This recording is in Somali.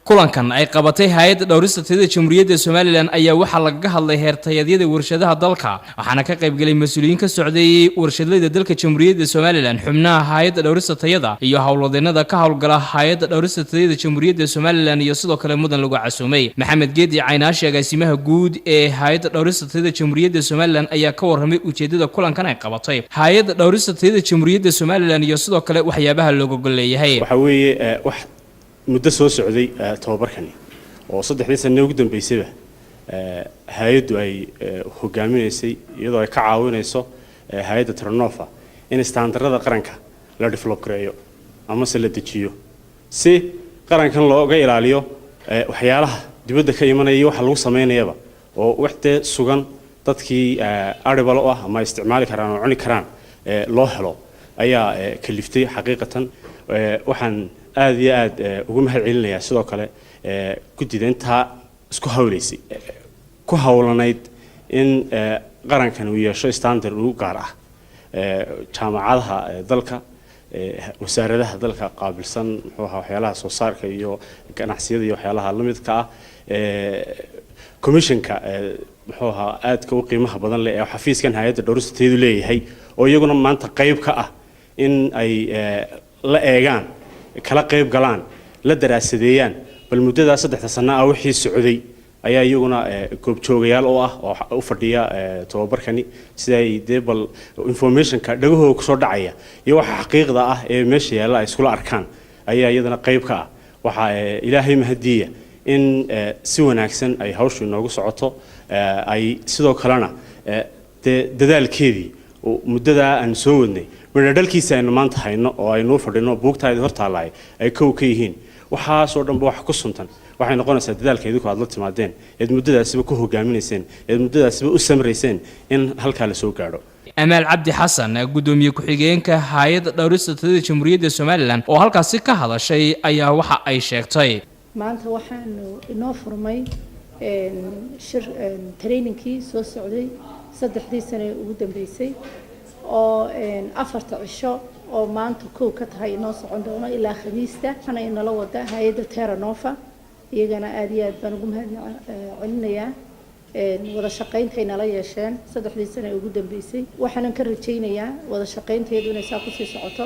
kulankan ay qabatay hay'adda dhowrista tayada Jamhuuriyadda Soomaaliland ayaa waxa laga hadlay heertayada warshadaha dalka waxaana ka qayb galay mas'uuliyiin ka socday warshadaha dalka Jamhuuriyadda Soomaaliland xubnaha hay'adda dhowrista tayada iyo hawlwadeenada ka hawlgala hay'adda dhowrista tayada Jamhuuriyadda Soomaaliland iyo sidoo kale mudan lagu casuumay Maxamed Geedi Caynaash agaasimaha guud ee hay'adda dhowrista tayada Jamhuuriyadda Soomaaliland ayaa ka warramay ujeedada kulankan ay qabatay hay'adda dhowrista tayada Jamhuuriyadda Soomaaliland iyo sidoo kale waxyaabaha looga goleeyahay waxa weeye wax muddo soo socday tababarkani oo 3 sano ugu dambeysay hay'addu ay hogaaminaysay iyadoo ay ka caawinayso hay'adda Terranova in standardada qaranka la develop gareeyo ama se la dejiyo si qarankan looga ilaaliyo waxyaalaha dibadda ka imanaya waxa lagu sameeynayaba oo waxte sugan dadkii aribal ah ama isticmaali karaan oo cuni karaan loo helo ayaa kaliftay xaqiiqatan waxaan aad iyo aad ugu mahad celinayaa sidoo kale gudida inta isku hawleysay ku hawlanayd in qarankan uu yeesho standard u gaar ah jaamacadaha dalka wasaaradaha dalka qaabilsan waxyaalaha soo saarka iyo ganacsiyada iyo waxyaalaha la midka ah commissionka aadka u qiimaha badan leh ee xafiiskan hay'adda dhowrista tayadu leeyahay oo iyaguna maanta qayb ka ah in ay la eegaan kala qayb galaan la daraasadeeyaan bal muddada 3 sano ah wixii socday ayaa iyaguna goob joogayaal oo ah oo u fadhiya tababarkani sida ay bal informationka dhagahooda ku soo dhacaya iyo waxa xaqiiqda ah ee meesha yaala ay isku arkaan ayaa iyadana qayb ka ah waxa Ilaahay mahadiya in si wanaagsan ay hawshu inoogu socoto ay sidoo kalena dadaalkeedii muddada aan soo wadnay madadalkiisa aynu maanta hayno oo aynu fadhino buugtaada hortaalay ay ka yihiin waxa soo dhanba wax ku suntan waxay noqonaysaa dadaalkeedu ku aad la timaadeen ee muddadaasba ku hogaaminayseen ee muddadaasba u samreyseen in halka la soo gaaro Amal Cabdi Xasan gudoomiye ku-xigeenka hay'adda dhowrista tayada Jamhuuriyadda Soomaaliland oo halkaasi ka hadashay ayaa waxa ay sheegtay maanta waxaanu inoo furmay trainingkii soo socday 3 sano ugu dambeysay oo 4 cisho oo maanta koow ka tahay inoo socon doono ilaa Khamiista waxaana inala wada hay'adda Terranova iyagana aad iyo aad baan ugu mahadcelinayaa wada shaqaynteena la yeesheen 3 sano ugu dambeysay waxaan ka rajaynayaa wada shaqaynteedu inay saa ku sii socoto